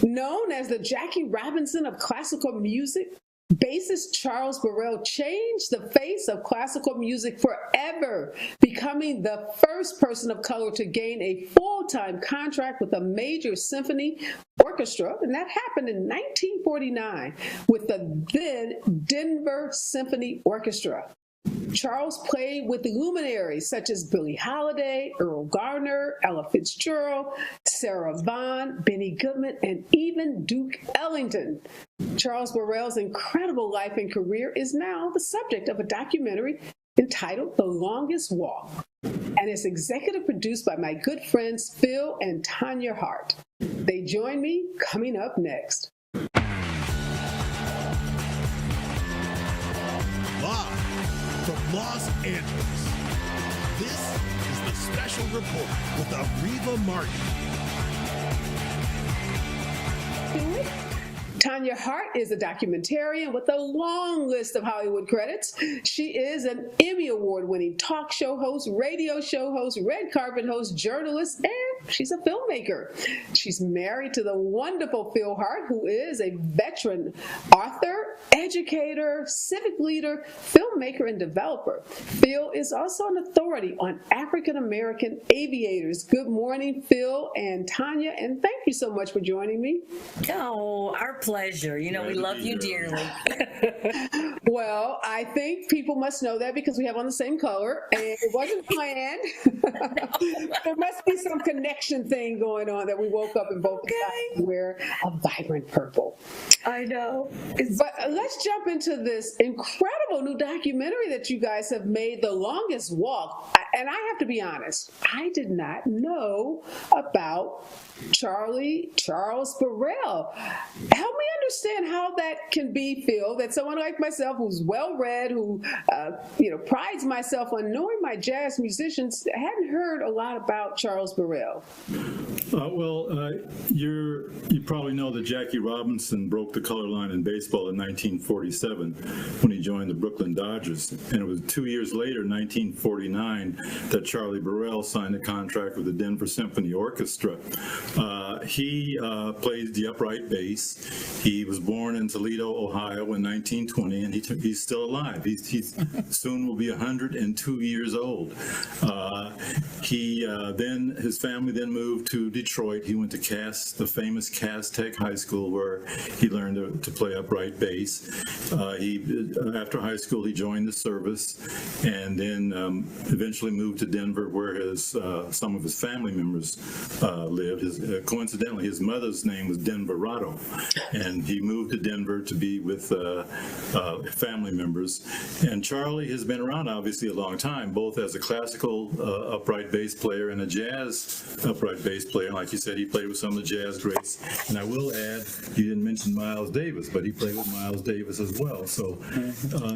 Known as the Jackie Robinson of classical music, bassist Charles Burrell changed the face of classical music forever, becoming the first person of color to gain a full-time contract with a major symphony orchestra, and that happened in 1949 with the then Denver Symphony Orchestra. Charles played with luminaries such as Billie Holiday, Earl Gardner, Ella Fitzgerald, Sarah Vaughan, Benny Goodman, and even Duke Ellington. Charles Burrell's incredible life and career is now the subject of a documentary entitled The Longest Walk, and it's executive produced by my good friends Phil and Tanya Hart. They join me coming up next. Live from Los Angeles, this is the Special Report with Areva Martin. Tanya Hart is a documentarian with a long list of Hollywood credits. She is an Emmy Award-winning talk show host, radio show host, red carpet host, journalist, and she's a filmmaker. She's married to the wonderful Phil Hart, who is a veteran author, educator, civic leader, filmmaker, and developer. Phil is also an authority on African-American aviators. Good morning, Phil and Tanya, and thank you so much for joining me. Oh, our pleasure. You know, we love you dearly. Well, I think people must know that because we have on the same color, and it wasn't planned. There must be some connection thing going on that we woke up and both decided to wear a vibrant purple. I know. But let's jump into this incredible new documentary that you guys have made, The Longest Walk. And I have to be honest, I did not know about Charles Burrell. Help me understand how that can be, Phil, that someone like myself who's well-read, who prides myself on knowing my jazz musicians, hadn't heard a lot about Charles Burrell. You probably know that Jackie Robinson broke the color line in baseball in 1947 when he joined the Brooklyn Dodgers. And it was 2 years later, 1949, that Charlie Burrell signed a contract with the Denver Symphony Orchestra. He plays the upright bass. He was born in Toledo, Ohio in 1920, and he's still alive. He soon will be 102 years old. His family then moved to Detroit. He went to the famous Cass Tech High School, where he learned to play upright bass. After high school, he joined the service, and then eventually moved to Denver, where some of his family members lived. Coincidentally, his mother's name was Denverado, and he moved to Denver to be with family members. And Charlie has been around, obviously, a long time, both as a classical upright bass player and a jazz upright bass player. Like you said, he played with some of the jazz greats. And I will add, you didn't mention Miles Davis, but he played with Miles Davis as well. So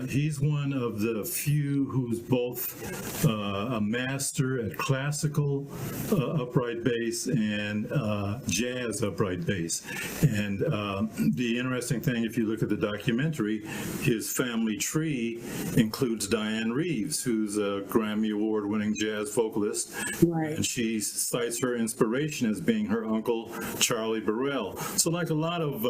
he's one of the few who's both a master at classical upright bass and jazz upright bass. And the interesting thing, if you look at the documentary, his family tree includes Diane Reeves, who's a Grammy Award-winning jazz vocalist. Right. And she cites her inspiration as being her uncle, Charlie Burrell. So like a lot of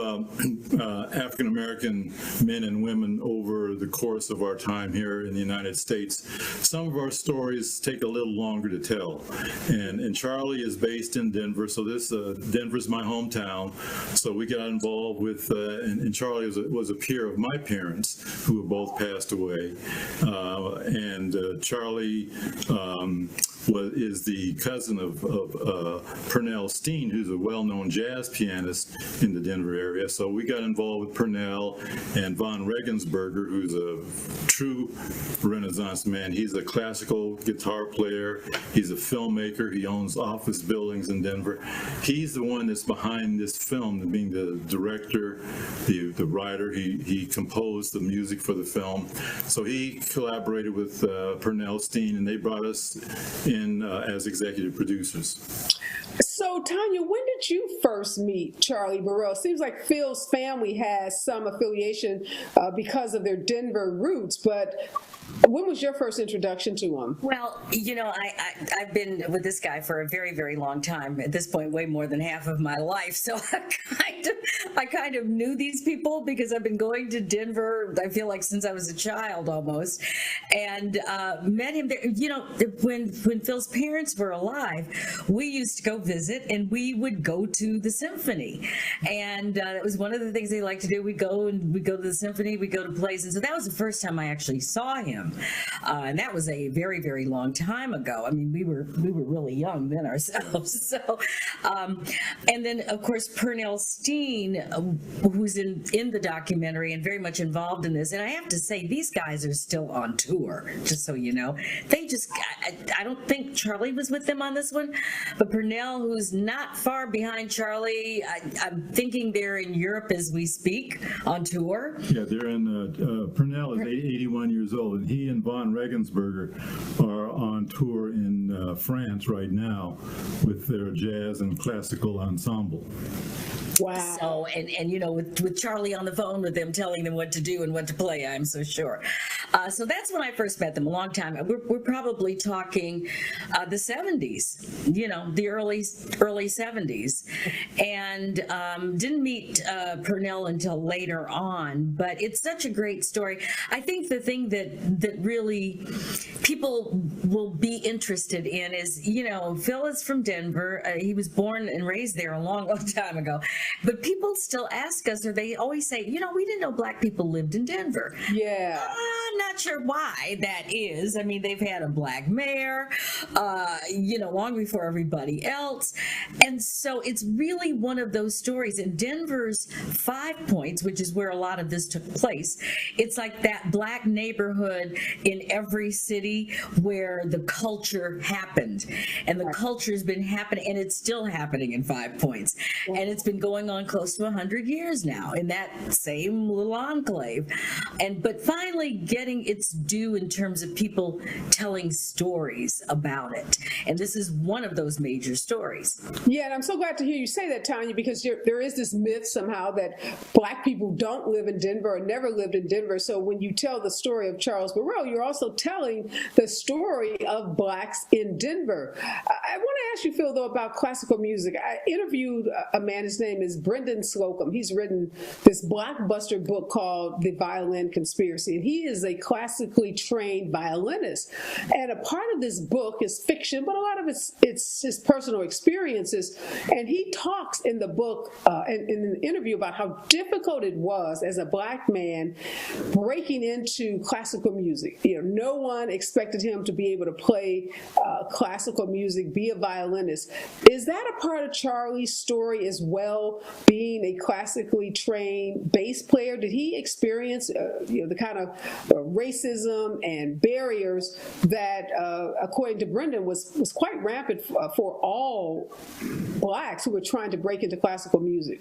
African-American men and women over the course of our time here in the United States, some of our stories take a little longer to tell. And Charlie is based in Denver, so Denver's my hometown. So we got involved with, and Charlie was a peer of my parents, who have both passed away. Charlie is the cousin of Pernell Steen, who's a well-known jazz pianist in the Denver area. So we got involved with Pernell and Von Regensberger, who's a true Renaissance man. He's a classical guitar player. He's a filmmaker. He owns office buildings in Denver. He's the one that's behind this film, being the director, the writer. He composed the music for the film. So he collaborated with Pernell Steen, and they brought us in as executive producers. So, Tanya, when did you first meet Charlie Burrell? Seems like Phil's family has some affiliation because of their Denver roots, but When was your first introduction to him? Well, I've been with this guy for a very, very long time. At this point, way more than half of my life. So I kind of knew these people because I've been going to Denver, I feel like since I was a child almost, and met him there. When Phil's parents were alive, we used to go visit, and we would go to the symphony. And it was one of the things they liked to do. We'd go to the symphony, we'd go to plays. And so that was the first time I actually saw him. And that was a very, very long time ago. I mean, we were really young then ourselves. So, and then of course Pernell Steen, who's in the documentary and very much involved in this. And I have to say, these guys are still on tour. Just so you know, I don't think Charlie was with them on this one, but Pernell, who's not far behind Charlie, I'm thinking they're in Europe as we speak on tour. Yeah, they're in. Pernell is 81 years old, and he and Von Regensberger are on tour in France right now with their jazz and classical ensemble. Wow. So, and with Charlie on the phone with them, telling them what to do and what to play, I'm so sure. So that's when I first met them, a long time. We're probably talking the 70s, the early 70s. And didn't meet Pernell until later on, but it's such a great story. I think the thing that really people will be interested in is, Phil is from Denver. He was born and raised there a long, long time ago. But people still ask us, or they always say, we didn't know Black people lived in Denver. Yeah. I'm not sure why that is. I mean, they've had a Black mayor, long before everybody else. And so it's really one of those stories. In Denver's 5 Points, which is where a lot of this took place, it's like that Black neighborhood in every city where the culture happened. And the culture's been happening, and it's still happening in 5 Points. And it's been going on close to 100 years now in that same little enclave. But finally getting its due in terms of people telling stories about it. And this is one of those major stories. Yeah, and I'm so glad to hear you say that, Tanya, because there is this myth somehow that Black people don't live in Denver or never lived in Denver. So when you tell the story of Charles Burrell, you're also telling the story of Blacks in Denver. I want to ask you, Phil, though, about classical music. I interviewed a man, his name is Brendan Slocum. He's written this blockbuster book called The Violin Conspiracy, and he is a classically trained violinist. And a part of this book is fiction, but a lot of it's his personal experiences. And he talks in the book, in an interview, about how difficult it was as a Black man breaking into classical music. No one expected him to be able to play classical music, be a violinist. Is that a part of Charlie's story as well, being a classically trained bass player? Did he experience the kind of racism and barriers that, according to Brendan, was quite rampant for all Blacks who were trying to break into classical music?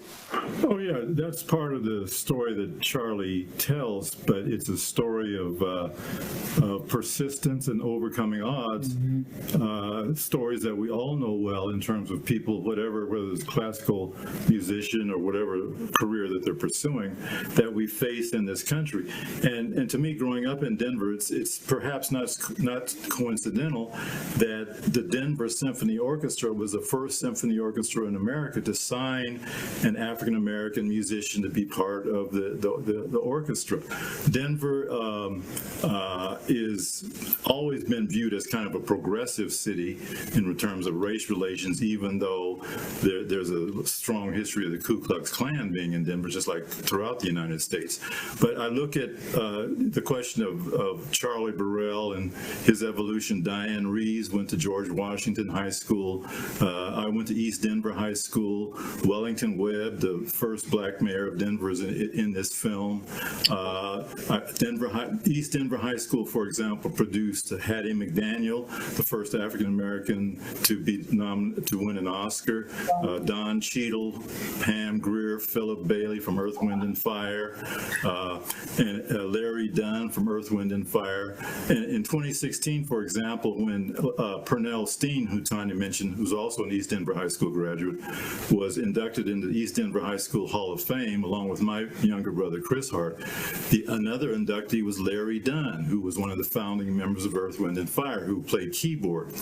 Oh yeah, that's part of the story that Charlie tells, but it's a story of persistence and overcoming odds. Stories that we all know well in terms of people, whether it's classical musician or whatever career that they're pursuing, that we face in this country. And to me, growing up in Denver, it's perhaps not coincidental that the Denver Symphony Orchestra was the first symphony orchestra in America to sign an African-American musician to be part of the orchestra. Denver is always been viewed as kind of a progressive city in terms of race relations, even though there's a strong history of the Ku Klux Klan being in Denver, just like throughout the United States. But I look at the question of Charlie Burrell and his evolution. Diane Reeves went to George Washington High School. I went to East Denver High School. Wellington Webb, the first Black mayor of Denver, is in this film. East Denver High School, for example, produced Hattie McDaniel, the first African American to win an Oscar. Don Cheadle, Pam Grier, Philip Bailey from Earth, Wind and Fire, and Larry Dunn John from Earth, Wind and Fire. And in 2016, for example, when Pernell Steen, who Tanya mentioned, who's also an East Denver High School graduate, was inducted into the East Denver High School Hall of Fame, along with my younger brother, Chris Hart. Another inductee was Larry Dunn, who was one of the founding members of Earth, Wind and Fire, who played keyboard.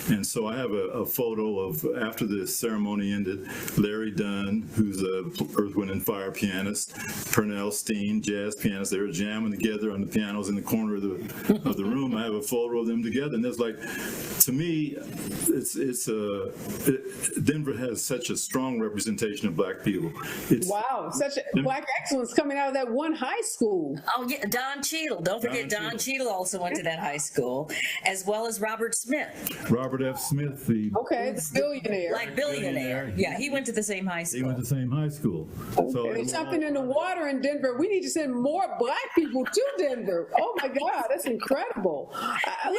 And so I have a photo of, after the ceremony ended, Larry Dunn, who's a Earth, Wind and Fire pianist, Pernell Steen, jazz pianist. They were jamming together on the pianos in the corner of the room. I have a photo of them together, and it's like, to me, Denver has such a strong representation of Black people. Wow, such a Black excellence coming out of that one high school. Oh yeah, Don Cheadle. Don't forget Don Cheadle also went to that high school, as well as Robert Smith. Robert F. Smith, the billionaire. Like billionaire. Yeah, he went to the same high school. He went to the same high school. So there's something in the water in Denver. We need to send more Black people to Denver. Oh my God, that's incredible. Let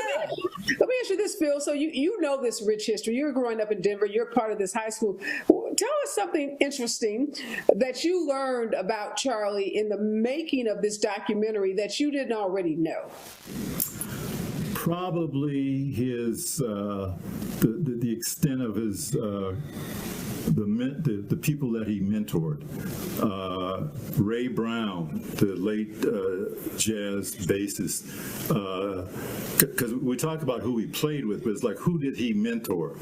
me ask you this, Phil. So you know this rich history. You're growing up in Denver. You're part of this high school. Tell us something interesting that you learned about Charlie in the making of this documentary that you didn't already know. Probably his the extent of his the people that he mentored. Ray Brown, the late jazz bassist, because we talk about who he played with, but it's like, who did he mentor,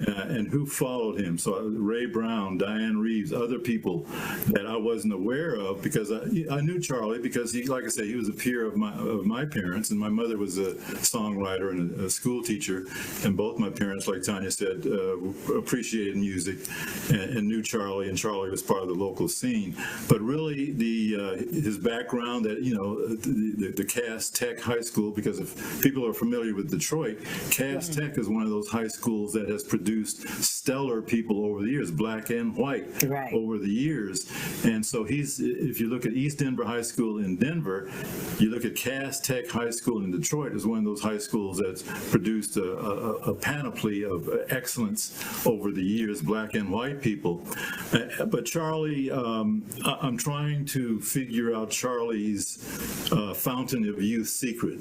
and who followed him? So Ray Brown, Diane Reeves, other people that I wasn't aware of, because I knew Charlie because he, like I said, he was a peer of my parents, and my mother was a songwriter and a school teacher, and both my parents, like Tanya said, appreciated music and knew Charlie, and Charlie was part of the local scene. But really, his background, that the Cass Tech High School, because if people are familiar with Detroit, Cass Tech is one of those high schools that has produced stellar people over the years, Black and white, over the years. And so if you look at East Denver High School in Denver, you look at Cass Tech High School in Detroit, is one of those high schools that's produced a panoply of excellence over the years, Black and white people. But Charlie, I'm trying to figure out Charlie's fountain of youth secret.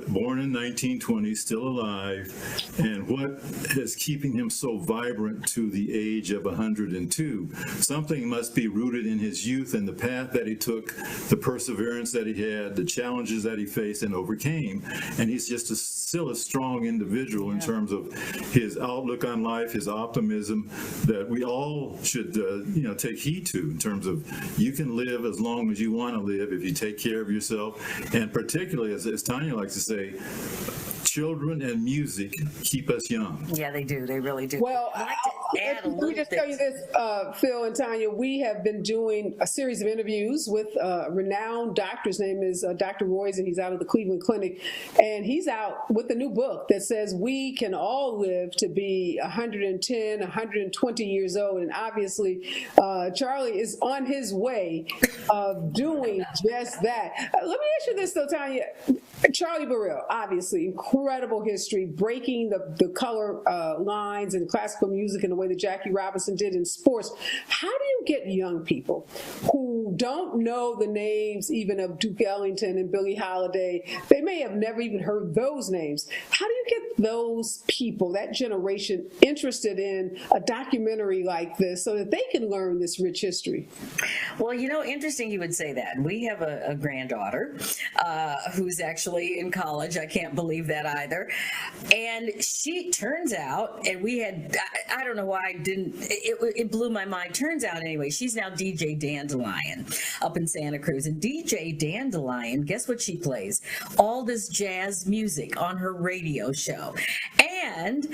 Born in 1920, still alive, and what is keeping him so vibrant to the age of 102? Something must be rooted in his youth and the path that he took, the perseverance that he had, the challenges that he faced and overcame. And he's just still a strong individual in terms of his outlook on life, his optimism, that we all should take heed to, in terms of, you can live as long as you want to live if you take care of yourself. And particularly, as Tanya likes to say, children and music keep us young. Yeah, they do. They really do. Well, let me just tell you this, Phil and Tanya. We have been doing a series of interviews with renowned doctor. His name is Dr. Royce, and he's out of the Cleveland Clinic. And he's out with a new book that says we can all live to be 110, 120 years old. And obviously, Charlie is on his way of doing just that. Let me ask you this, though, Tanya. Charlie Burrell, obviously, incredible history, breaking the color lines in classical music in the way that Jackie Robinson did in sports. How do you get young people who don't know the names even of Duke Ellington and Billie Holiday? They may have never even heard those names. How do you get those people, that generation, interested in a documentary like this so that they can learn this rich history? Well, interesting you would say that. We have a granddaughter who's actually in college. I can't believe that either. And she turns out, and we had, I don't know why I didn't, it blew my mind. Turns out anyway, she's now DJ Dandelion up in Santa Cruz. And DJ Dandelion, guess what she plays? All this jazz music on her radio show. And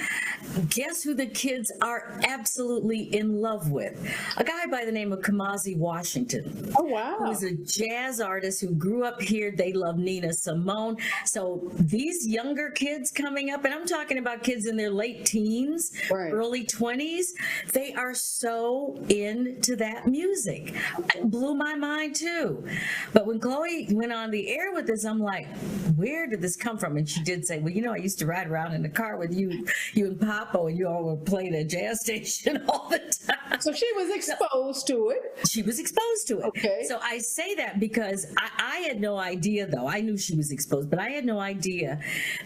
guess who the kids are absolutely in love with? A guy by the name of Kamasi Washington. Oh, wow. Who's a jazz artist who grew up here. They love Nina Simone. So these younger kids coming up, and I'm talking about kids in their late teens, early 20s, they are so into that music. It blew my mind too. But when Chloe went on the air with this, I'm like, where did this come from? And she did say, well, I used to ride around in the car with you and Papo, and you all were playing at a jazz station all the time. So she was exposed to it. She was exposed to it. Okay. So I say that because I had no idea, though. I knew she was exposed, but I had no idea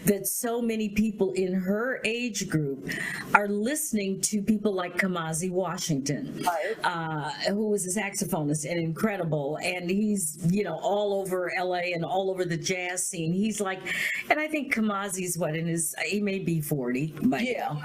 that so many people in her age group are listening to people like Kamasi Washington, who was a saxophonist and incredible. And he's, all over LA and all over the jazz scene. He's like, and I think Kamasi's he may be 40 by now.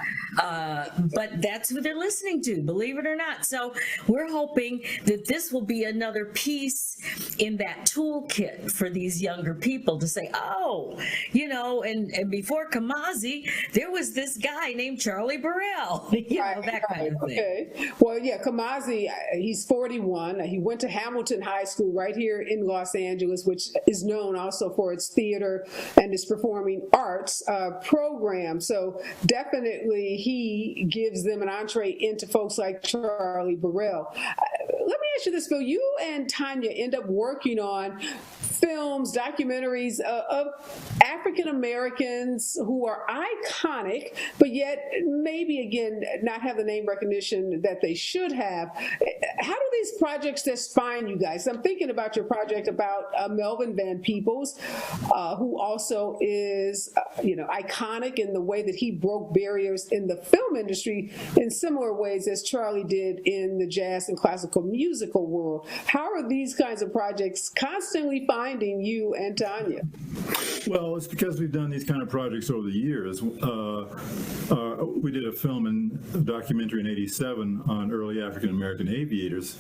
But that's who they're listening to, believe it or not. So we're hoping that this will be another piece in that toolkit for these younger people to say, and before Kamasi, there was this guy named Charlie Burrell, that kind of thing. Okay. Well, yeah, Kamasi, he's 41. He went to Hamilton High School right here in Los Angeles, which is known also for its theater and its performing arts program. So definitely he gives them an entree into folks like Charlie Burrell. Let me ask you this, Phil. You and Tanya end up working on films, documentaries of African Americans who are iconic, but yet maybe, again, not have the name recognition that they should have. How do these projects just find you guys? I'm thinking about your project about Melvin Van Peebles, who also is, iconic in the way that he broke barriers in the film industry in similar ways as Charlie did in the jazz and classical musical world. How are these kinds of projects constantly finding you and Tanya? Well, it's because we've done these kind of projects over the years. We did a documentary in '87 on early African American aviators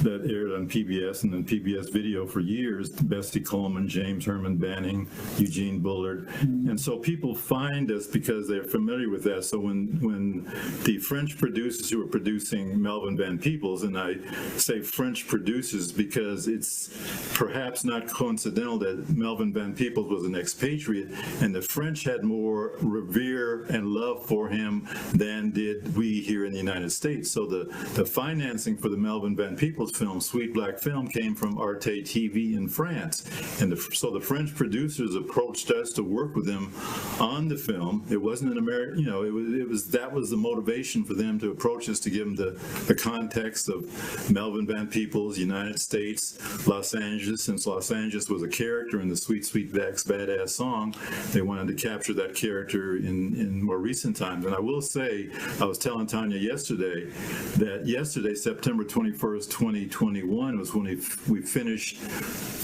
that aired on PBS and then PBS Video for years. Bessie Coleman, James Herman Banning, Eugene Bullard. And so people find us because they're familiar with that. So when the French producers who were producing Melvin Van Peebles, and I say French producers because it's perhaps not coincidental that Melvin Van Peebles was an expatriate, and the French had more revere and love for him than did we here in the United States. So the financing for the Melvin Van Peebles film, Sweet Black Film, came from Arte TV in France. And so the French producers approached us to work with them on the film. It wasn't an American, that was the motivation for them to approach us, to give them the context of Melvin Van Peebles, United States, Los Angeles. Since Los Angeles was a character in the Sweet Sweetback's Badass song, they wanted to capture that character in more recent times. And I will say, I was telling Tanya yesterday that September 21st, 2021 was when we finished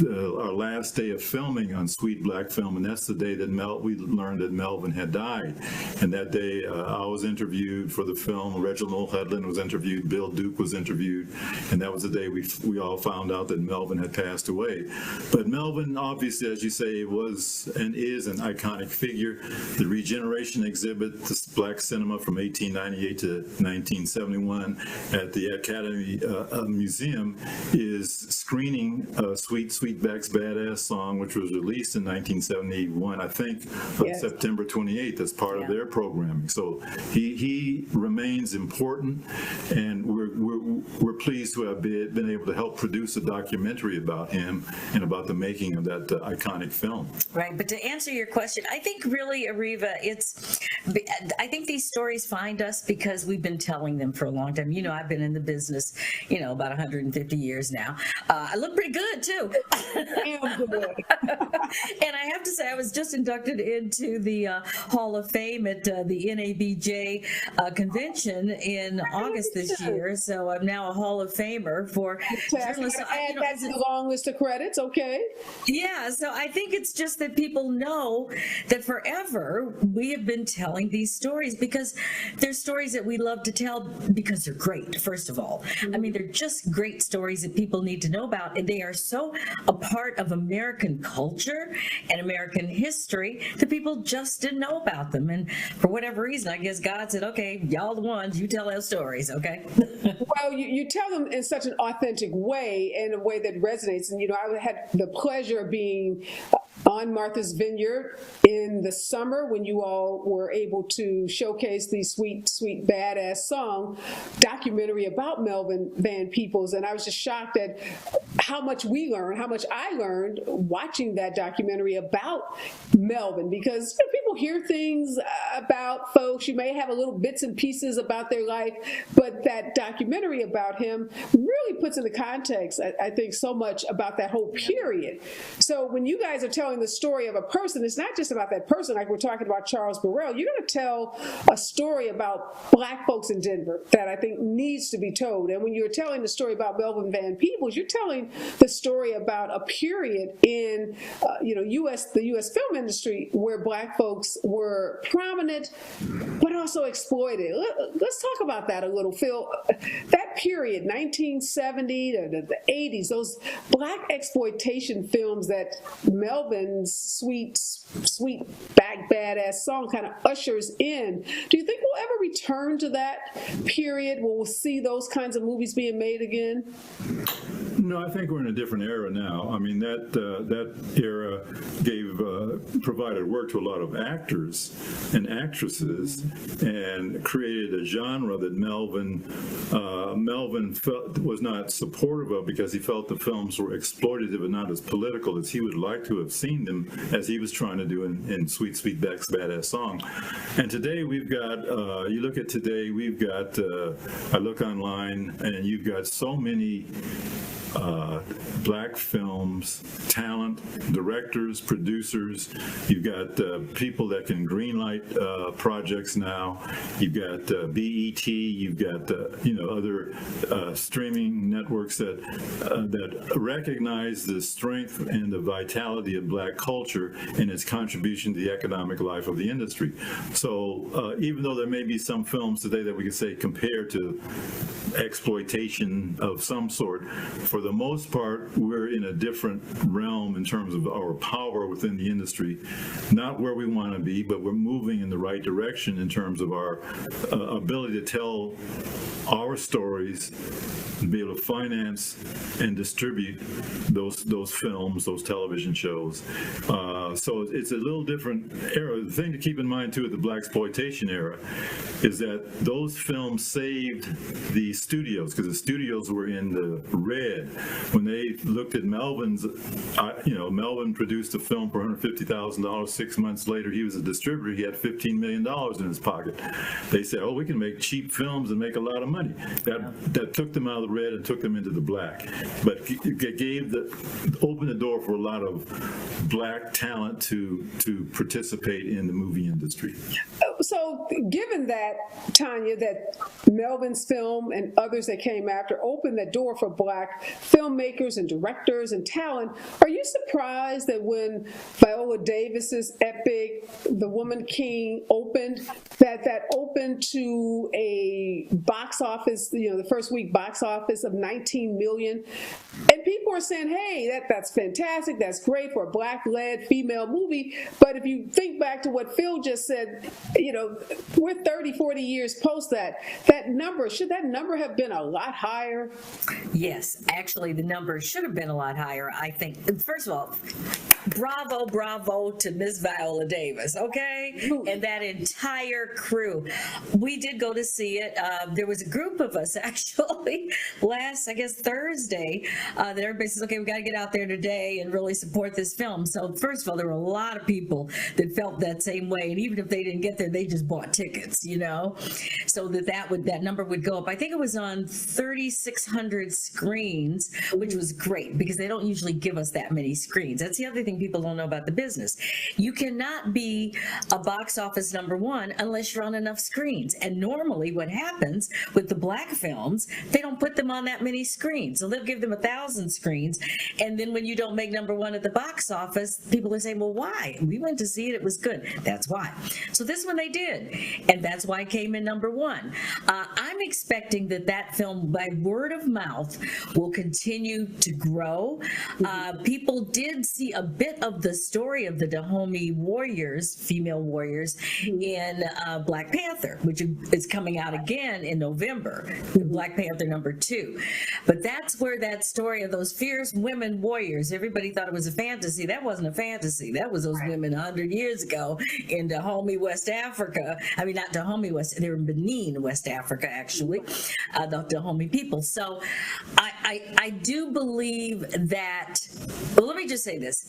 our last day of filming on Sweet Black Film, and that's the day that we learned that Melvin had died. And that day I was interviewed for the film, Reginald Hudlin was interviewed, Bill Duke was interviewed, and that was the day we all found out that Melvin had passed away. But Melvin, obviously, as you say, was and is an iconic figure. The Regeneration exhibit, this Black cinema from 1898 to 1971 at the Academy Museum, is screening Sweetback's Badass Song, which was released in 1971, I think, on September 28th as part of their programming. So he remains important, and we're pleased to have been able to help produce a documentary about him and about the making of that iconic film. Right, but to answer your question, I think really, Areva, I think these stories find us because we've been telling them for a long time. I've been in the business, about 150 years now. I look pretty good, too. And I have to say, I was just inducted into the Hall of Fame at the NABJ convention in August this year. So I'm now a Hall of Famer for journalists. And that's a long list of credits, okay? Yeah, so I think it's just that people know that forever we have been telling these stories because they're stories that we love to tell because they're great, first of all. I mean, they're just great stories that people need to know about, and they are so a part of American culture and American history that people just didn't know about them. And for whatever reason, I guess God said, okay, y'all the ones, you tell those stories, okay? Well, you tell them in such an authentic way, in a way that resonates. And, I had the pleasure of being on Martha's Vineyard in the summer when you all were able to showcase the Sweet, Sweet Badass Song documentary about Melvin Van Peebles. And I was just shocked at how much we learned, how much I learned watching that documentary about Melvin, because people hear things about folks. You may have a little bits and pieces about their life, but that documentary about him really puts into context, I think, so much about that whole period. So when you guys are telling the story of a person, it's not just about that person, like we're talking about Charles Burrell. You're going to tell a story about Black folks in Denver that I think needs to be told. And when you're telling the story about Melvin Van Peebles, you're telling the story about a period in the U.S. film industry where Black folks were prominent, but also exploited. Let's talk about that a little, Phil. That period, 1970 to the 80s, those Black exploitation films that Melvin's Sweet Badass Song kind of ushers in. Do you think we'll ever return to that period? Will we see those kinds of movies being made again? No, I think we're in a different era now. I mean, that era provided work to a lot of actors and actresses and created a genre that Melvin was not supportive of, because he felt the films were exploitative and not as political as he would like to have seen them, as he was trying to do in Sweet, Sweet Badass Song. And today we've got, you look at today, we've got, I look online and you've got so many Black films, talent, directors, producers. You've got people that can greenlight projects now. You've got BET. You've got other streaming networks that recognize the strength and the vitality of Black culture and its contribution to the economic life of the industry. So even though there may be some films today that we could say compare to exploitation of some sort, for the most part, we're in a different realm in terms of our power within the industry. Not where we want to be, but we're moving in the right direction in terms of our ability to tell our stories, to be able to finance and distribute those films, those television shows. So it's a little different era. The thing to keep in mind, too, with the Blaxploitation era is that those films saved the studios, because the studios were in the red. When they looked at Melvin's, Melvin produced a film for $150,000. 6 months later, he was a distributor. He had $15 million in his pocket. They said, we can make cheap films and make a lot of money. That took them out of the red and took them into the black. But it opened the door for a lot of Black talent to participate in the movie industry. So given that, Tanya, that Melvin's film and others that came after opened the door for Black filmmakers and directors and talent, are you surprised that when Viola Davis's epic The Woman King opened, that opened to a box office, the first week box office of 19 million, and people are saying, hey, that's fantastic, that's great for a Black-led female movie, but if you think back to what Phil just said, we're 30, 40 years post that number, should that number have been a lot higher? Yes, actually, the number should have been a lot higher, I think. First of all, bravo to Miss Viola Davis, okay? And that entire crew. We did go to see it. There was a group of us, actually, last, I guess, Thursday, that everybody says, okay, we got to get out there today and really support this film. So first of all, there were a lot of people that felt that same way. And even if they didn't get there, they just bought tickets, so that number would go up. I think it was on 3,600 screens, which was great because they don't usually give us that many screens. That's the other thing people don't know about the business. You cannot be a box office number one unless you're on enough screens. And normally what happens with the Black films, they don't put them on that many screens. So they'll give them 1,000 screens. And then when you don't make number one at the box office, people are saying, well, why? We went to see it. It was good. That's why. So this one they did. And that's why it came in number one. I'm expecting that film, by word of mouth, will continue to grow. People did see a bit of the story of the Dahomey warriors, female warriors, in Black Panther, which is coming out again in November, Black Panther #2. But that's where that story of those fierce women warriors, everybody thought it was a fantasy. That wasn't a fantasy. That was those women 100 years ago in Dahomey, West Africa. I mean, not Dahomey, they were in Benin, West Africa, actually, the Dahomey people. So I do believe that, well, let me just say this.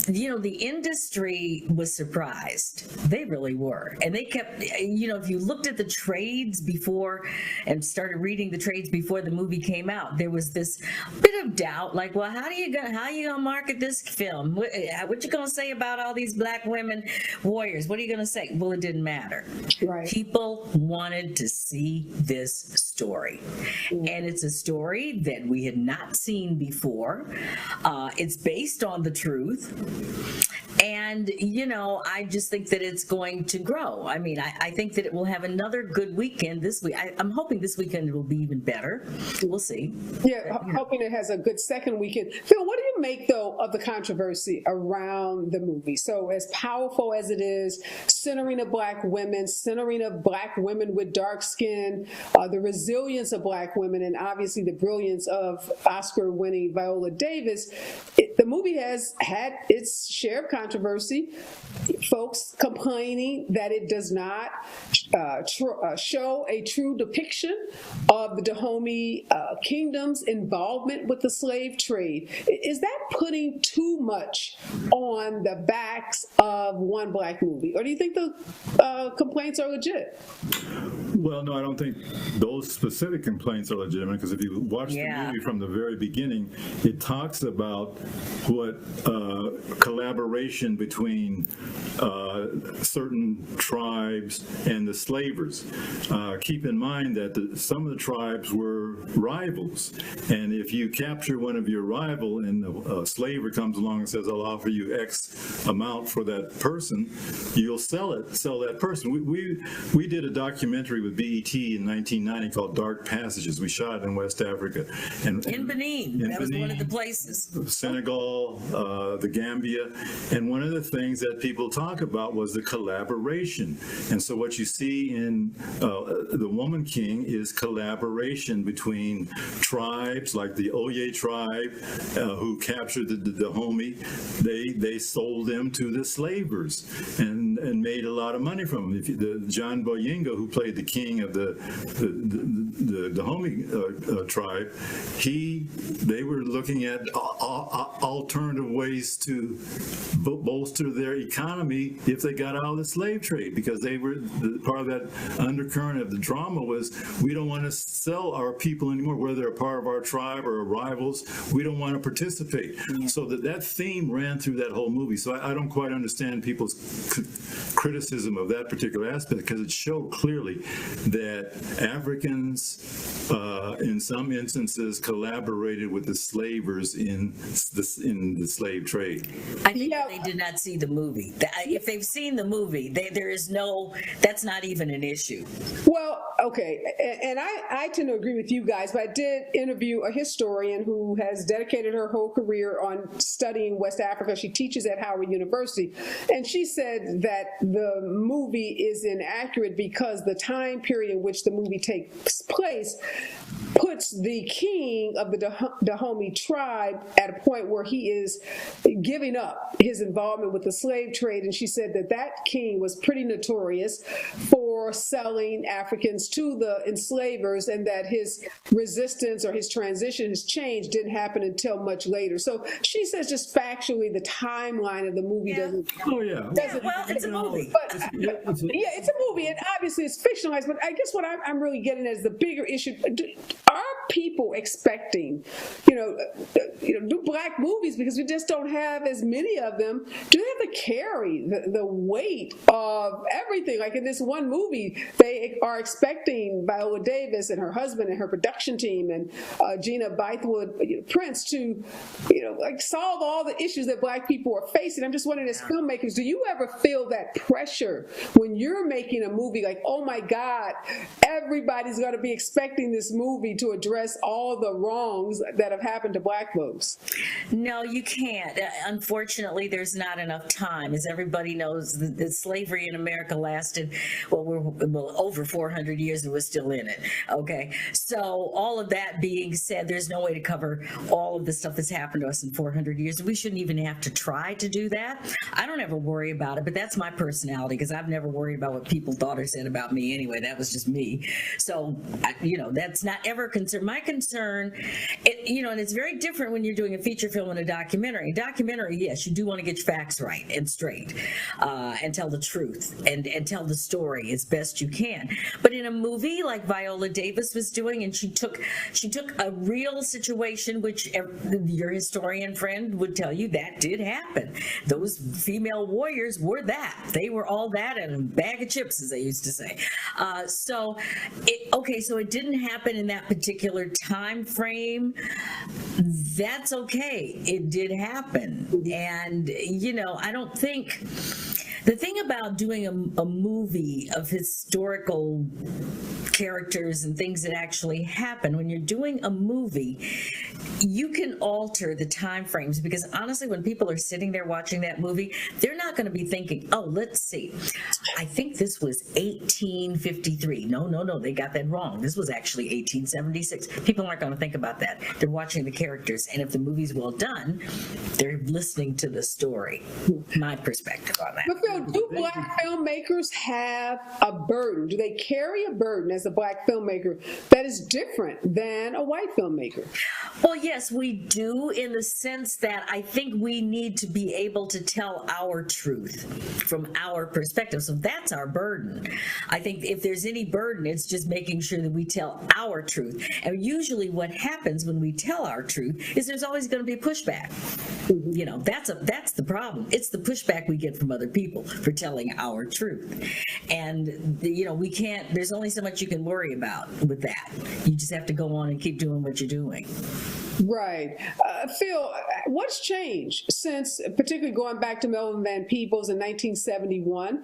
You know, the industry was surprised. They really were. And they kept, you know, if you looked at the trades before and started reading the trades before the movie came out, there was this bit of doubt, like, well, how you gonna market this film? What you gonna say about all these Black women warriors? What are you gonna say? Well, it didn't matter. Right. People wanted to see this story. And it's a story that we had not seen before. It's based on the truth. And, you know, I just think that it's going to grow. I mean, I think that it will have another good weekend this week. I'm hoping this weekend it will be even better. We'll see. Yeah, hoping it has a good second weekend. Phil, what do you make, though, of the controversy around the movie? So as powerful as it is, centering of Black women, centering of Black women with dark skin, the resilience of Black women, and obviously the brilliance of Oscar-winning Viola Davis, the movie has had its share of controversy. Folks complaining that it does not show a true depiction of the Dahomey kingdom's involvement with the slave trade. Is that putting too much on the backs of one Black movie? Or do you think the complaints are legit? Well, no, I don't think those specific complaints are legitimate, because if you watch the movie from the very beginning, it talks about what collaboration between certain tribes and the slavers. Keep in mind that some of the tribes were rivals, and if you capture one of your rival and a slaver comes along and says, I'll offer you X amount for that person, you'll sell that person. We did a documentary with BET in 1990 called Dark Passages. We shot it in West Africa. And in Benin. That was one of the places. Senegal, the Gambia. And one of the things that people talk about was the collaboration. And so what you see in The Woman King is collaboration between tribes, like the Oye tribe, who captured the Dahomey. They sold them to the slavers and made a lot of money from them. The John Boyingo, who played the king of the Dahomey tribe, they were looking at alternative ways to bolster their economy if they got out of the slave trade, because they were part of that undercurrent of the drama was, we don't want to sell our people anymore, whether they're a part of our tribe or rivals. We don't want to participate. So that theme ran through that whole movie. So I don't quite understand people's criticism of that particular aspect, because it showed clearly that Africans, in some instances, collaborated with the slavers in the slave trade. I think they did not see the movie. If they've seen the movie, that's not even an issue. Well, okay, and I tend to agree with you guys, but I did interview a historian who has dedicated her whole career on studying West Africa. She teaches at Howard University, and she said that the movie is inaccurate because the time period in which the movie takes place puts the king of the Dahomey tribe at a point where he is giving up his involvement with the slave trade. And she said that king was pretty notorious for selling Africans to the enslavers, and that his resistance or his transition, his change, didn't happen until much later. So she says just factually the timeline of the movie doesn't. Oh, yeah. Well, it's a movie. But, it's a movie, and obviously it's fictionalized, but I guess what I'm really getting at is the bigger issue. Are people expecting, do Black movies, because we just don't have as many of them, do they have to carry the weight of everything? Like in this one movie, they are expecting Viola Davis and her husband and her production team and Gina Bythewood Prince to, solve all the issues that Black people are facing. I'm just wondering, as filmmakers, do you ever feel that pressure when you're making a movie, like, oh my God, everybody's going to be expecting this movie to address all the wrongs that have happened to Black folks? No, you can't. Unfortunately, there's not enough time. As everybody knows, the slavery in America lasted, well, over 400 years, and we're still in it. Okay. So all of that being said, there's no way to cover all of the stuff that's happened to us in 400 years. We shouldn't even have to try to do that. I don't ever worry about it, but that's my personality, because I've never worried about what people thought or said about me anyway. That was just me. So, that's not ever a concern. My concern, and it's very different when you're doing a feature film and a documentary. A documentary, yes, you do want to get your facts right and straight, and tell the truth and tell the story as best you can. But in a movie like Viola Davis was doing, and she took a real situation, which your historian friend would tell you that did happen. Those female warriors were that. They were all that and a bag of chips, as they used to say. So it didn't happen in that particular time frame. That's okay. It did happen. And, I don't think... The thing about doing a movie of historical characters and things that actually happen, when you're doing a movie, you can alter the time frames, because honestly, when people are sitting there watching that movie, they're not going to be thinking, oh, let's see, I think this was 1853. No, they got that wrong. This was actually 1876. People aren't going to think about that. They're watching the characters, and if the movie's well done, they're listening to the story. My perspective on that. But Phil, do Black filmmakers have a burden? Do they carry a burden as a Black filmmaker that is different than a white filmmaker? Well, yes, we do, in the sense that I think we need to be able to tell our truth from our perspective. So that's our burden. I think if there's any burden, it's just making sure that we tell our truth. And usually what happens when we tell our truth is there's always going to be pushback. That's the problem. It's the pushback we get from other people for telling our truth. And, we can't, there's only so much you can worry about with that. You just have to go on and keep doing what you're doing. Right. Phil, what's changed since, particularly going back to Melvin Van Peebles in 1971?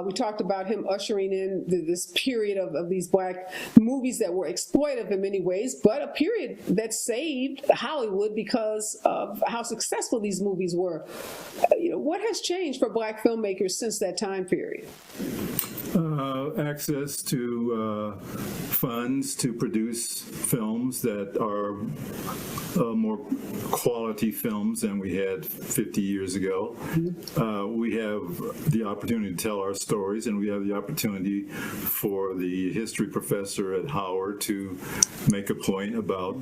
We talked about him ushering in this period of these Black movies that were exploitive in many ways, but a period that saved Hollywood because of how successful these movies were. What has changed for Black filmmakers since that time period? Access to funds to produce films that are more quality films than we had 50 years ago. We have the opportunity to tell our stories, and we have the opportunity for the history professor at Howard to make a point about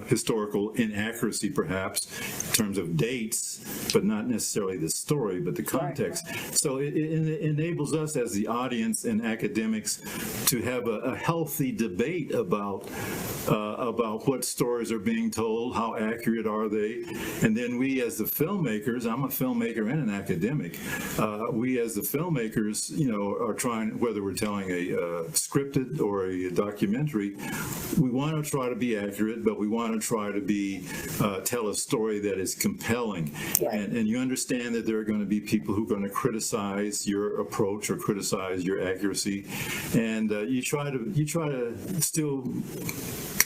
historical inaccuracy, perhaps, in terms of dates, but not necessarily the story, but the context. Right. So it enables us as the audience and academics to have a healthy debate about what stories are being told, how accurate are they, and then we as the filmmakers, I'm a filmmaker and an academic, we as the filmmakers, are trying, whether we're telling a scripted or a documentary, we want to try to be accurate, but we want to try to tell a story that is compelling. Right. And you understand that there are going to be people who are going to criticize your approach or criticize your accuracy, and you try to still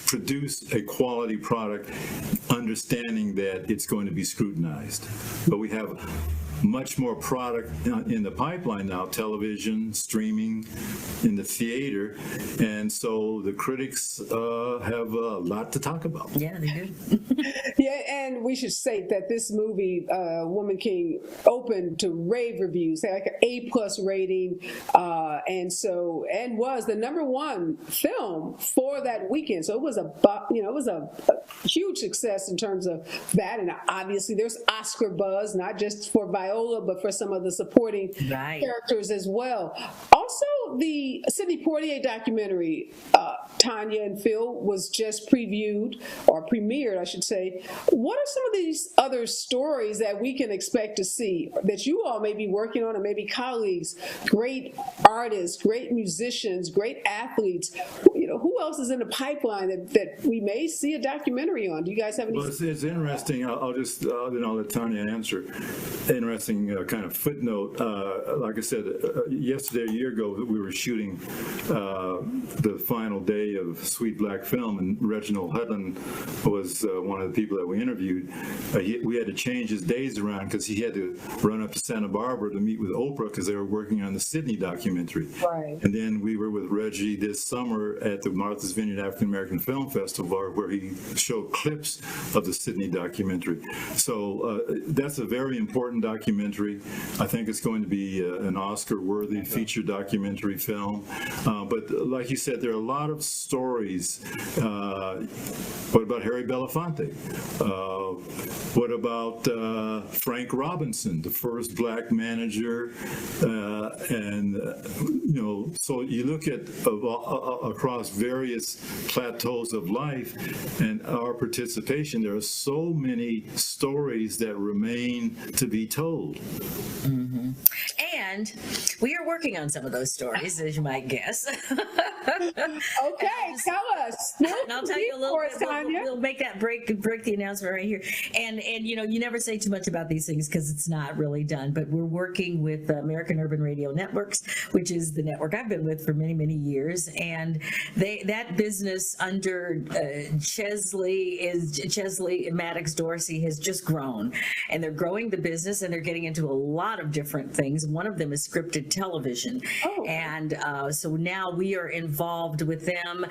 produce a quality product, understanding that it's going to be scrutinized. But we have much more product in the pipeline now, television, streaming, in the theater, and so the critics have a lot to talk about. Yeah, they do. Yeah, and we should say that this movie, Woman King, opened to rave reviews, had like an A+ rating, and was the #1 film for that weekend. So it was a huge success in terms of that, and obviously there's Oscar buzz, not just for Viola, but for some of the supporting characters as well. Also, the Sidney Poitier documentary, Tanya and Phil, was just premiered, I should say. What are some of these other stories that we can expect to see that you all may be working on, or maybe colleagues, great artists, great musicians, great athletes? Who else is in the pipeline that we may see a documentary on? Do you guys have any? Well, it's interesting. I'll let Tanya answer. Interesting kind of footnote. Like I said, yesterday, a year ago, we were shooting the final day of Sweet Black Film, and Reginald Hudlin was one of the people that we interviewed. We had to change his days around because he had to run up to Santa Barbara to meet with Oprah because they were working on the Sydney documentary. Right. And then we were with Reggie this summer at the Martha's Vineyard African American Film Festival, where he showed clips of the Sydney documentary. So that's a very important documentary. I think it's going to be an Oscar-worthy feature documentary film. But like you said, there are a lot of stories. What about Harry Belafonte? What about Frank Robinson, the first black manager? So you look at across various plateaus of life and our participation, there are so many stories that remain to be told. Mm-hmm. And we are working on some of those stories, as you might guess. Okay, tell us. And I'll tell you a little bit. We'll make that break the announcement right here. And you never say too much about these things because it's not really done. But we're working with American Urban Radio Networks, which is the network I've been with for many, many years. And that business under Chesley Maddox Dorsey has just grown. And they're growing the business, and they're getting into a lot of different things. One of them is scripted television. Oh. And so now we are involved with them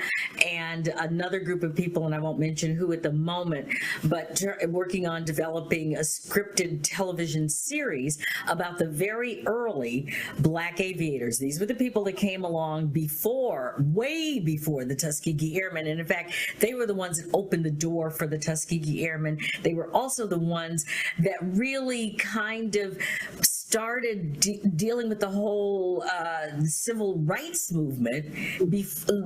and another group of people, and I won't mention who at the moment, but working on developing a scripted television series about the very early black aviators. These were the people that came along way before the Tuskegee Airmen. And in fact, they were the ones that opened the door for the Tuskegee Airmen. They were also the ones that really kind of started dealing with the whole civil rights movement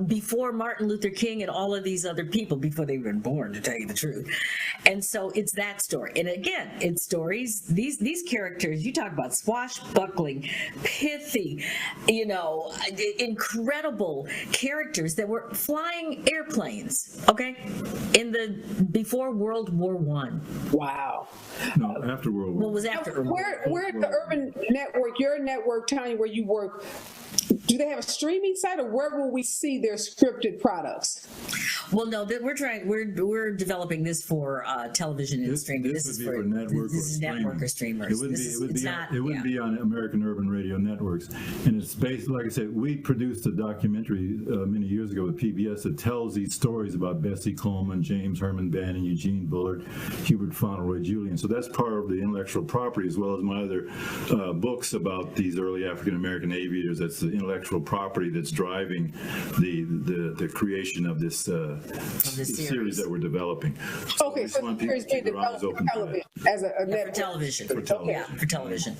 before Martin Luther King and all of these other people, before they were born, to tell you the truth. And so it's that story. And again, it's stories. These characters, you talk about swashbuckling, pithy, incredible characters that were flying airplanes, okay, before World War I. Wow. No, after World War I. Well, it was after. Where at the Urban Network, your network, Tanya, where you work, do they have a streaming site, or where will we see their scripted products? Well, no, we're developing this for television and streaming. This is for network or streamers. It wouldn't be on American Urban Radio Networks. And it's based, like I said, we produced a documentary many years ago with PBS that tells these stories about Bessie Coleman, James Herman Bannon, Eugene Bullard, Hubert Fauntleroy Julian. So that's part of the intellectual property, as well as my other books about these early African American aviators. That's the intellectual property that's driving the creation of this series that we're developing. So okay, so the series being developed for television as a network. For television. Okay. Yeah, for television.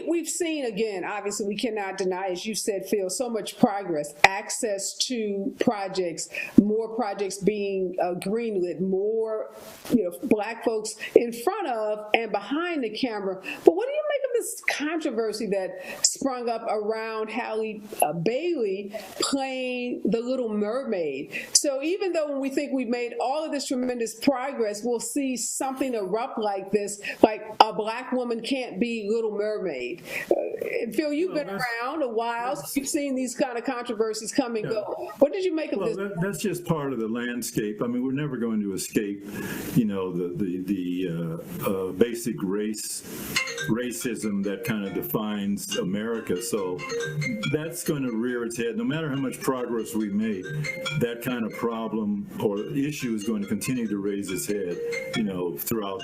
We've seen, again, obviously we cannot deny, as you said, Phil, so much progress, access to projects, more projects being greenlit, more black folks in front of and behind the camera. But what do you make of this controversy that sprung up around Halle Bailey playing the Little Mermaid? So even though when we think we've made all of this tremendous progress, we'll see something erupt like this, like a black woman can't be Little Mermaid. And Phil, you've been around a while, so you've seen these kind of controversies come and go. What did you make of this? That's just part of the landscape. I mean, we're never going to escape, the basic racism that kind of defines America. So that's going to rear its head. No matter how much progress we make, that kind of problem or issue is going to continue to raise its head, throughout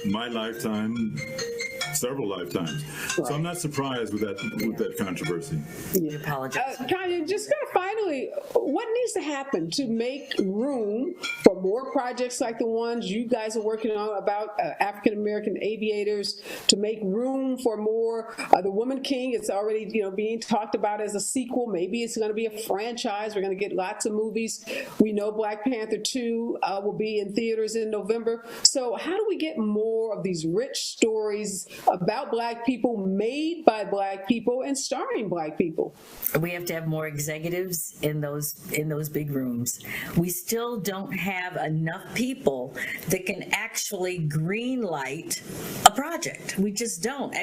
my lifetime, several lifetimes. Right. So I'm not surprised with that controversy. Yeah. Apologize. Tanya, just kind of finally, what needs to happen to make room for more projects like the ones you guys are working on about African American aviators, to make room for more? The Woman King, it's already being talked about as a sequel. Maybe it's going to be a franchise. We're going to get lots of movies. We know Black Panther 2 will be in theaters in November. So how do we get more of these rich stories about Black people, made by Black people, and starring Black people. We have to have more executives in those big rooms. We still don't have enough people that can actually green light a project. We just don't.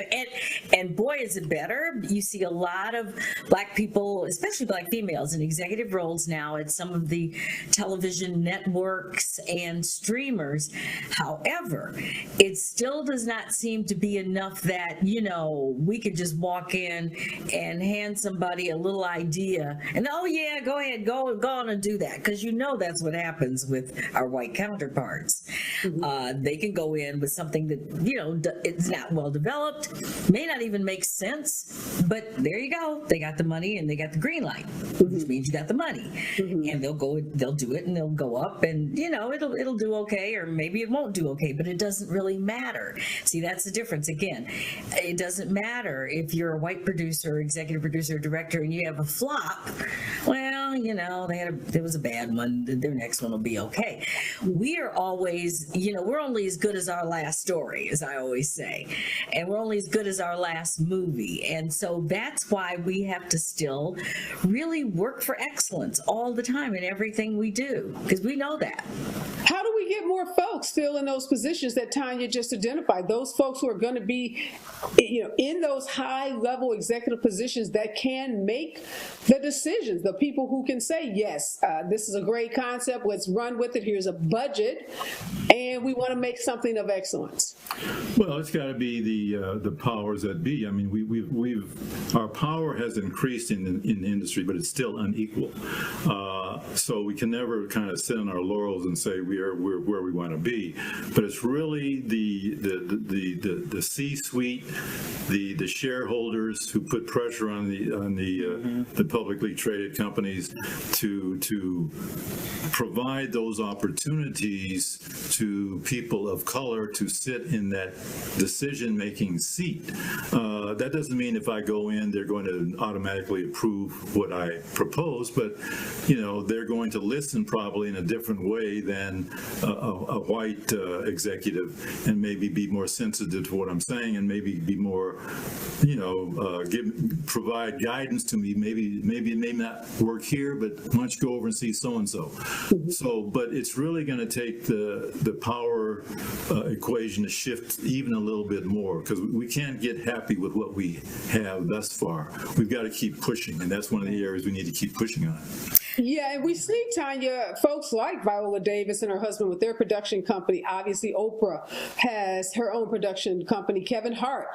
And boy, is it better. You see a lot of Black people, especially Black females, in executive roles now at some of the television networks and streamers. However, it still does not seem to be enough that, we could just walk in and hand somebody a little idea and, oh yeah, go ahead, go on and do that. Because that's what happens with our white counterparts. Mm-hmm. They can go in with something that, it's not well developed, may not even make sense, but there you go. They got the money and they got the green light, which means you got the money. Mm-hmm. And they'll do it and they'll go up and, it'll do okay, or maybe it won't do okay, but it doesn't really matter. See, that's the difference. Again, it doesn't matter if you're a white producer, executive producer, director, and you have a flop. Well, there was a bad one. Their next one will be okay. We are always, we're only as good as our last story, as I always say. And we're only as good as our last movie. And so that's why we have to still really work for excellence all the time in everything we do, because we know that. How do we get more folks still in those positions that Tanya just identified? Those folks who are going to be, in those high-level executive positions that can make the decisions, the people who can say, yes, this is a great concept, let's run with it, here's a budget, and we want to make something of excellence. Well, it's got to be the powers that be. I mean, our power has increased in the industry, but it's still unequal. So we can never kind of sit on our laurels and say we're where we want to be. But it's really the C-suite, the shareholders who put pressure on the publicly traded companies to provide those opportunities to people of color to sit in that decision-making seat. That doesn't mean if I go in, they're going to automatically approve what I propose, but they're going to listen probably in a different way than a white executive, and maybe be more sensitive to what I'm saying, and maybe be more, provide guidance to me. Maybe it may not work here, but why don't you go over and see so-and-so. So, but it's really going to take the power equation to shift even a little bit more, because we can't get happy with what we have thus far. We've got to keep pushing, and that's one of the areas we need to keep pushing on. Yeah, and we see, Tanya, folks like Viola Davis and her husband with their production company. Obviously, Oprah has her own production company. Kevin Hart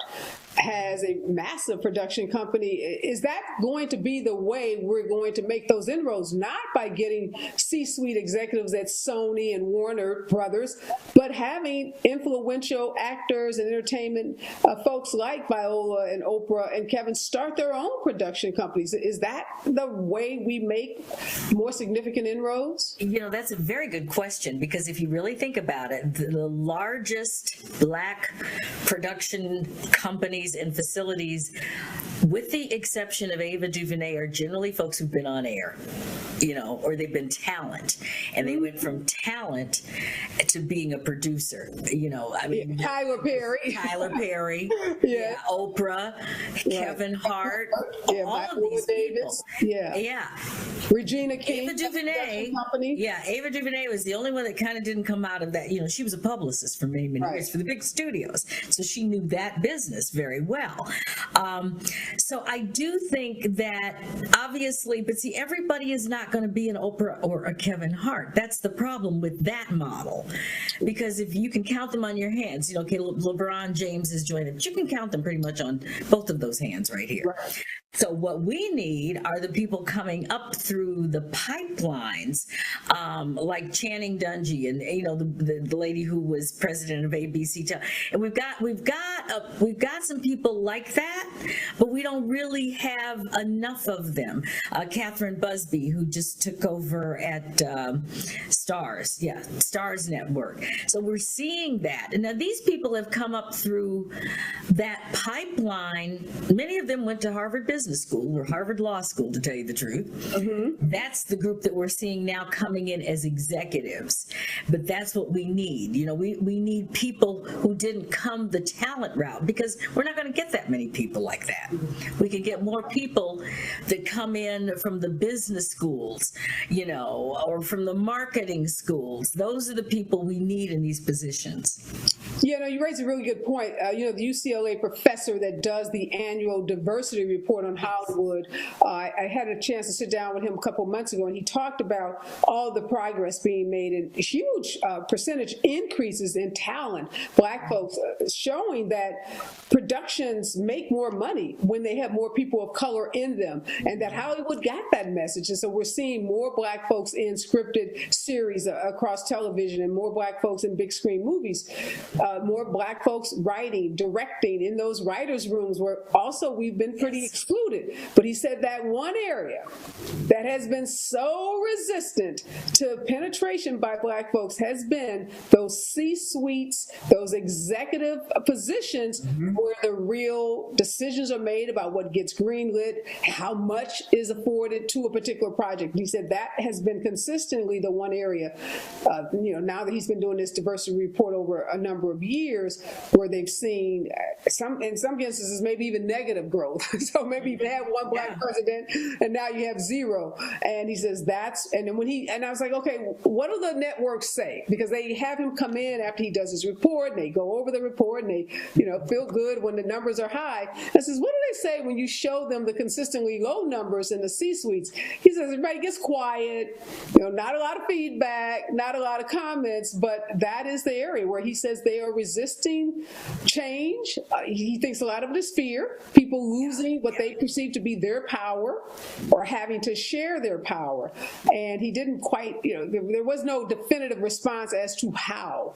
has a massive production company. Is that going to be the way we're going to make those inroads? Not by getting C-suite executives at Sony and Warner Brothers, but having influential actors and entertainment folks like Viola and Oprah and Kevin start their own production companies. Is that the way we make more significant inroads? That's a very good question, because if you really think about it, the largest Black production companies and facilities, with the exception of Ava DuVernay, are generally folks who've been on air, or they've been talent, and they went from talent to being a producer. Tyler Perry, yeah, Oprah, Kevin Hart, all of these Davis. people. Yeah. Regina King. Ava DuVernay. Yeah, Ava DuVernay was the only one that kind of didn't come out of that. She was a publicist for many years for the big studios, so she knew that business very well. So I do think that obviously, but see, everybody is not going to be an Oprah or a Kevin Hart. That's the problem with that model, because if you can count them on your hands, okay, LeBron James has joined them, but you can count them pretty much on both of those hands right here. Right. So what we need are the people coming up through the pipelines, like Channing Dungey and the lady who was president of ABC. And we've got some people like that, but we don't really have enough of them. Catherine Busby, who just took over at Stars, yeah, Stars Network. So we're seeing that. And now these people have come up through that pipeline. Many of them went to Harvard Business School or Harvard Law School, to tell you the truth. Mm-hmm. That's the group that we're seeing now coming in as executives. But that's what we need. You know, we need people who didn't come the talent route, because we're not going to get that many people like that. We can get more people that come in from the business schools, you know, or from the marketing schools. Those are the people we need in these positions. You know, you raise a really good point. You know, the UCLA professor that does the annual diversity report on Hollywood, I had a chance to sit down with him a couple months ago, and he talked about all the progress being made and huge percentage increases in talent, Black folks, showing that productions make more money when they have more people of color in them, and that Hollywood got that message. And so we're seeing more Black folks in scripted series across television, and more Black folks in big screen movies, more Black folks writing, directing in those writers' rooms, where also we've been pretty excluded. But he said that one area that has been so resistant to penetration by Black folks has been those C-suites, those executive positions where the real decisions are made about what gets greenlit, how much is afforded to a particular project. He said that has been consistently the one area, you know, now that he's been doing this diversity report over a number of years, where they've seen in some instances maybe even negative growth. So maybe you had one Black president and now you have zero. And he says and then I was like, okay, what do the networks say? Because they have him come in after he does his report, and they go over the report, and they, you know, feel good when the numbers are high. I says, what do they say when you show them the consistently low numbers in the C-suites? He says everybody gets quiet, you know, not a lot of feedback, not a lot of comments, but that is the area where he says they are resisting change. He thinks a lot of it is fear, people losing what they perceive to be their power or having to share their power. And he didn't quite, you know, there was no definitive response as to how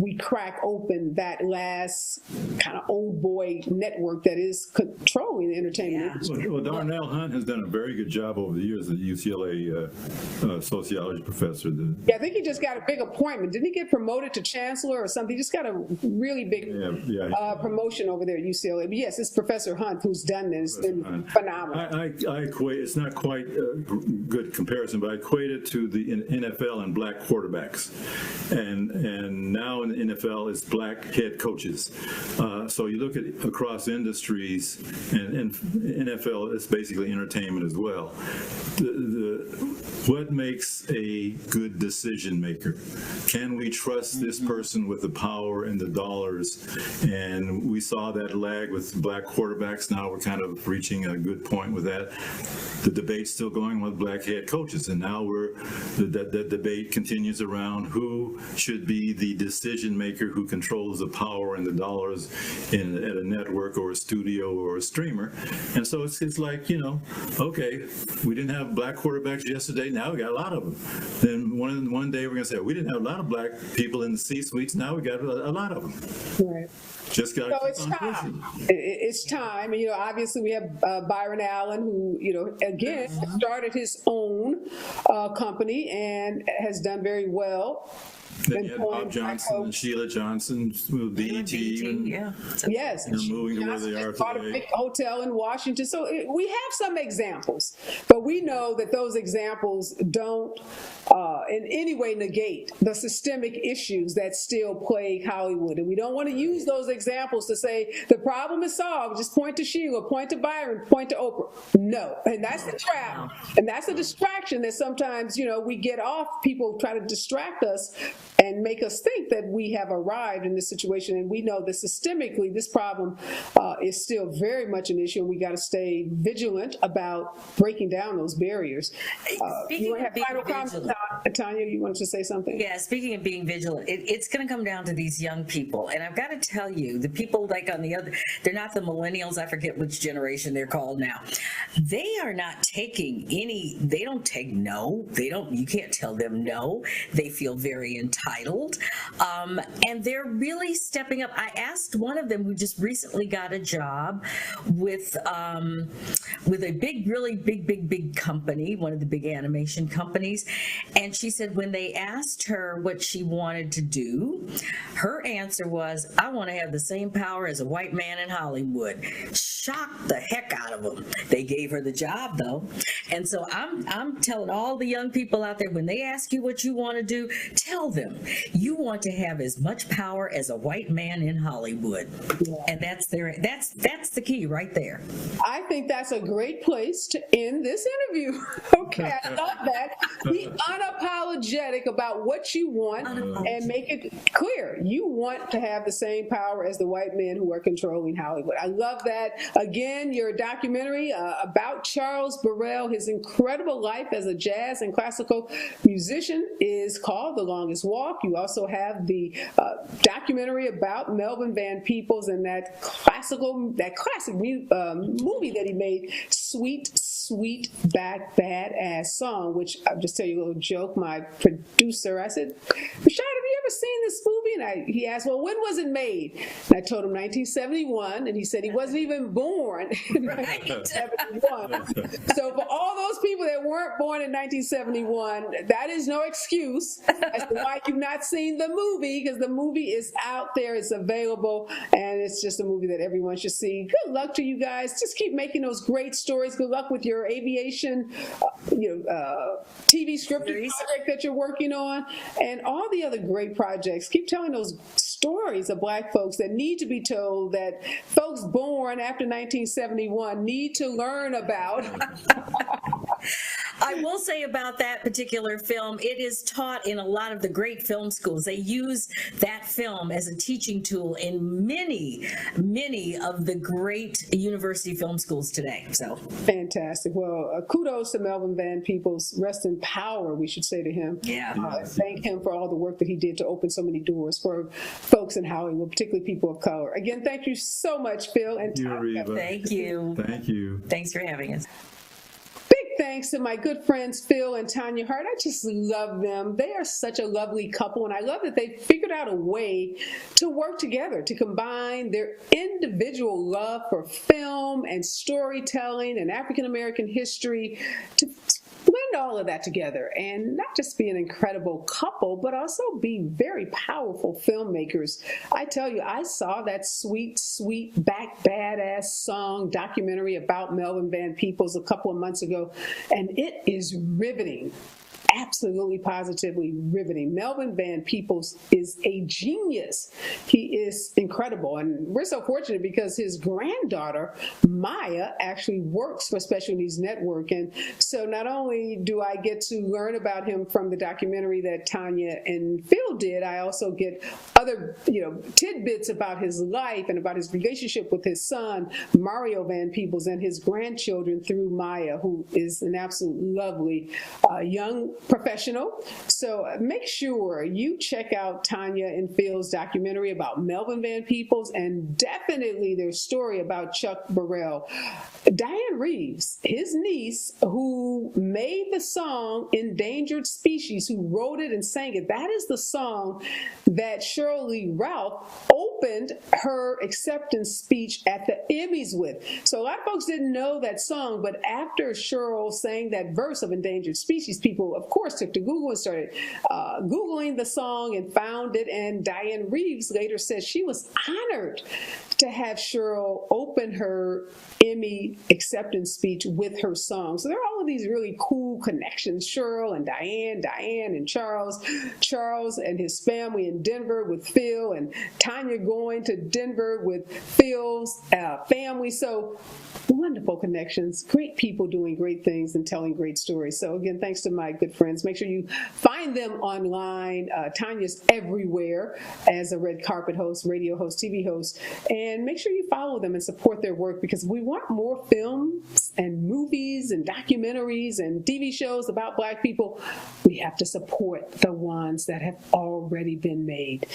we crack open that last kind of old boy network that is controlling the entertainment industry. Well, Darnell Hunt has done a very good job over the years as a UCLA sociology professor. Yeah, I think he just got a big appointment. Didn't he get promoted to chancellor or something? He just got a really big promotion over there at UCLA. But yes, it's Professor Hunt who's done this. It's been phenomenal. I equate, it's not quite a good comparison, but I equate it to the NFL and Black quarterbacks. And now in the NFL, it's Black head coaches. So you look at across industries, and NFL is basically entertainment as well. What makes a good decision maker? Can we trust this person with the power and the dollars? And we saw that lag with Black quarterbacks. Now we're kind of reaching a good point with that. The debate's still going with Black head coaches, and now the debate continues around who should be the decision maker, who controls the power and the dollars at a network or a studio or a streamer. And so it's like, you know, okay, we didn't have Black quarterbacks yesterday, now we got a lot of them. Then one day we're going to say, we didn't have a lot of Black people in the C-suites, now we got a lot of them. Right. Just got so it's time. It's time. And, you know, obviously we have Byron Allen, who, you know, again, started his own company and has done very well. Then you had Bob Johnson and Sheila Johnson, BET. Yes. They're moving to where they are bought a today. big hotel in Washington. So we have some examples, but we know that those examples don't in any way negate the systemic issues that still plague Hollywood. And we don't want to use those examples to say the problem is solved. Just point to Sheila, point to Byron, point to Oprah. No. And that's the trap. And that's the distraction that sometimes, you know, we get off. People try to distract us and make us think that we have arrived in this situation. And we know that systemically this problem is still very much an issue, and we got to stay vigilant about breaking down those barriers. You want to have final comments, Tanya? You wanted to say something? Yeah, speaking of being vigilant, it's going to come down to these young people. And I've got to tell you, you, the people like on the other, they're not the millennials. I forget which generation they're called now. They are not taking they don't take no. You can't tell them no. They feel very entitled. And they're really stepping up. I asked one of them who just recently got a job with a really big company, one of the big animation companies. And she said when they asked her what she wanted to do, her answer was, I want to have the same power as a white man in Hollywood. Shocked the heck out of them. They gave her the job though. And so I'm telling all the young people out there, when they ask you what you want to do, tell them you want to have as much power as a white man in Hollywood. Yeah. And that's the key right there. I think that's a great place to end this interview. Okay, I love that. Be unapologetic about what you want and make it clear. You want to have the same power as the white men who are controlling Hollywood. I love that. Again, your documentary about Charles Burrell, his incredible life as a jazz and classical musician, is called The Longest Walk. You also have the documentary about Melvin Van Peebles and that classic movie that he made, Sweet Back Badass Song, which I'll just tell you a little joke. My producer, I said, Rashad, have you ever seen this movie? And he asked, well, when was it made? And I told him 1971, and he said he wasn't even born in 1971. So for all those people that weren't born in 1971, that is no excuse as to why you've not seen the movie, because the movie is out there, it's available, and it's just a movie that everyone should see. Good luck to you guys. Just keep making those great stories. Good luck with your aviation, TV scripted project that you're working on, and all the other great projects. Keep telling those stories of Black folks that need to be told, that folks born after 1971 need to learn about. I will say about that particular film, it is taught in a lot of the great film schools. They use that film as a teaching tool in many of the great university film schools today. So fantastic. Well, kudos to Melvin Van Peebles. Rest in power, we should say to him. Yeah. Thank him for all the work that he did to open so many doors for folks in Hollywood, particularly people of color. Again, thank you so much, Phil and Tanya. Thank you. Thank you. Thanks for having us. Thanks to my good friends Phil and Tanya Hart. I just love them. They are such a lovely couple, and I love that they figured out a way to work together, to combine their individual love for film and storytelling and African American history, to blend all of that together and not just be an incredible couple, but also be very powerful filmmakers. I tell you, I saw that Sweet Back Badass Song documentary about Melvin Van Peebles a couple of months ago, and it is riveting. Absolutely, positively riveting. Melvin Van Peebles is a genius. He is incredible. And we're so fortunate because his granddaughter, Maya, actually works for Special Needs Network. And so not only do I get to learn about him from the documentary that Tanya and Phil did, I also get other, tidbits about his life and about his relationship with his son, Mario Van Peebles, and his grandchildren through Maya, who is an absolute lovely young professional. So make sure you check out Tanya and Phil's documentary about Melvin Van Peebles, and definitely their story about Chuck Burrell. Diane Reeves, his niece, who made the song Endangered Species, who wrote it and sang it, that is the song that Cheryl Lee Ralph opened her acceptance speech at the Emmys with. So a lot of folks didn't know that song, but after Cheryl sang that verse of Endangered Species, people, of course, took to Google and started Googling the song and found it. And Diane Reeves later said she was honored to have Cheryl open her Emmy acceptance speech with her song. So there are all of these really cool connections. Cheryl and Diane and Charles and his family in Denver with Phil, and Tanya going to Denver with Phil's family. So wonderful connections, great people doing great things and telling great stories. So again, thanks to my good friend friends. Make sure you find them online. Tanya's everywhere as a red carpet host, radio host, TV host. And make sure you follow them and support their work, because we want more films and movies and documentaries and TV shows about Black people. We have to support the ones that have already been made.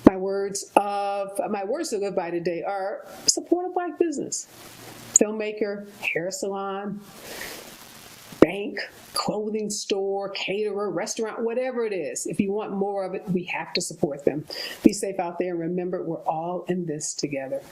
My words to live by today are support a Black business. Filmmaker, hair salon, bank, clothing store, caterer, restaurant, whatever it is. If you want more of it, we have to support them. Be safe out there, and remember, we're all in this together.